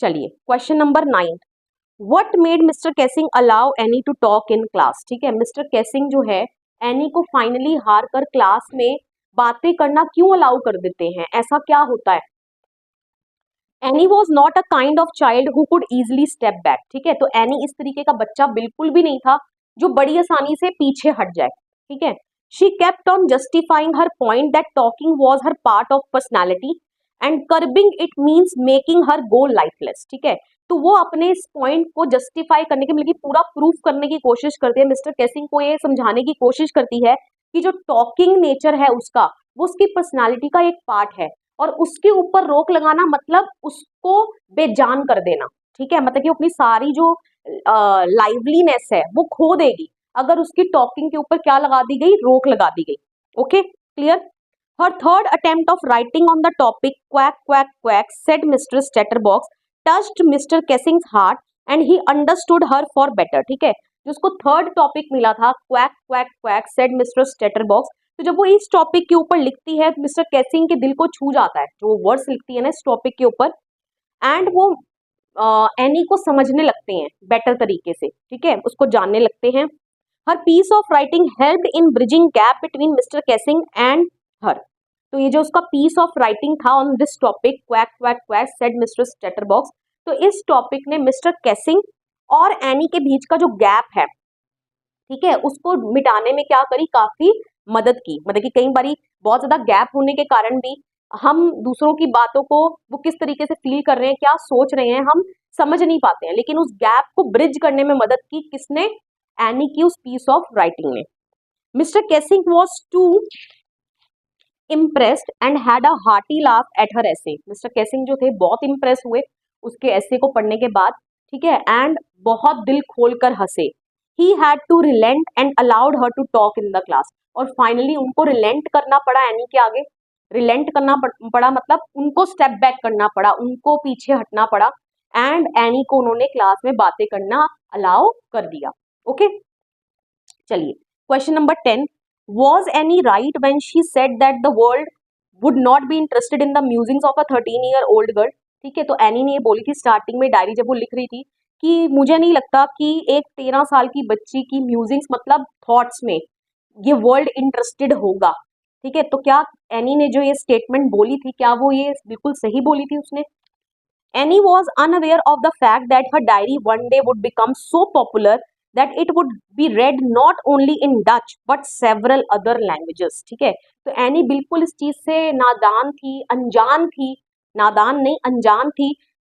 चलिए question number 9, what made mister Keesing allow Anne to talk in class. ठीक है, mister कैसिंग जो है एनी को फाइनली हार कर क्लास में बातें करना क्यों अलाउ कर देते हैं, ऐसा क्या होता है। Any was not a kind of child who could easily step back. ठीक है, तो एनी इस तरीके का बच्चा बिल्कुल भी नहीं था जो बड़ी आसानी से पीछे हट जाए। ठीक है, she kept on justifying her point that talking was her part of personality and curbing it means making her go lifeless. ठीक है, तो वो अपने इस पॉइंट को जस्टिफाई करने के मतलब कि पूरा प्रूफ करने की कोशिश करती है, मिस्टर कैसिंग को ये समझाने की कोशिश करती है कि जो टॉकिंग नेचर है उसका, वो उसकी पर्सनालिटी का एक पार्ट है और उसके ऊपर रोक लगाना मतलब उसको बेजान कर देना। ठीक है, मतलब कि अपनी सारी जो लाइवलीनेस है वो खो देगी अगर उसकी टॉकिंग के ऊपर क्या लगा दी गई, रोक लगा दी गई। Okay, clear. Her third attempt of writing on the topic quack quack quack said Mr. Chatterbox touched Mr. Kessing's heart and he understood her for better। ठीक है, जो उसको थर्ड टॉपिक मिला था quack quack quack said Mr. Chatterbox, तो जब वो इस टॉपिक के ऊपर लिखती है मिस्टर कैसिंग के दिल को छू जाता है जो वर्ड्स लिखती है ना इस टॉपिक के ऊपर, एंड वो एनी को समझने लगते हैं बेटर तरीके से। ठीक है, उसको जानने लगते हैं। हर piece of writing helped in bridging gap between mister Keesing and her. तो ये जो उसका पीस ऑफ राइटिंग था on this topic quack quack quack said mister Chatterbox, तो इस टॉपिक ने मिस्टर कैसिंग और एनी के बीच का जो गैप है, ठीक है, उसको मिटाने में क्या करी, काफी मदद की। मतलब कि कई बारी बहुत ज्यादा गैप होने के कारण भी हम दूसरों की बातों को वो किस तरीके से फील कर रहे हैं, क्या सोच रहे हैं, हम समझ नहीं पाते हैं, लेकिन उस गैप को ब्रिज करने में मदद की किसने, एनी की उस पीस ऑफ राइटिंग ने। Mister Keesing was too impressed and had a hearty laugh at her ऐसे। मिस्टर कैसिंग जो थे बहुत इम्प्रेस हुए उसके ऐसे को पढ़ने के बाद। ठीक है, एंड बहुत दिल खोलकर हंसे। He had to relent and allowed her to talk in the class. और फाइनली उनको रिलेंट करना पड़ा एनी के आगे। रिलेंट करना पड़ा मतलब उनको स्टेप बैक करना पड़ा, उनको पीछे हटना पड़ा, एंड एनी को उन्होंने क्लास में बातें करना अलाउ कर दिया। ओके, चलिए question number 10, was Annie right when she said that the world would not be interested in the musings of a 13-year-old girl। ठीक है, तो एनी ने ये बोली थी स्टार्टिंग में डायरी जब वो लिख रही थी कि मुझे नहीं लगता कि एक 13 साल की बच्ची की म्यूजिंग्स मतलब थॉट्स में ये वर्ल्ड इंटरेस्टेड होगा। ठीक है, तो क्या एनी ने जो ये स्टेटमेंट बोली थी क्या वो ये बिल्कुल सही बोली थी उसने। Annie was unaware of the fact that her diary one day would become so popular that it would be read not only in Dutch but several other languages। ठीक है, तो एनी बिल्कुल इस चीज से नादान थी, अनजान थी, नादान नहीं अनजान थी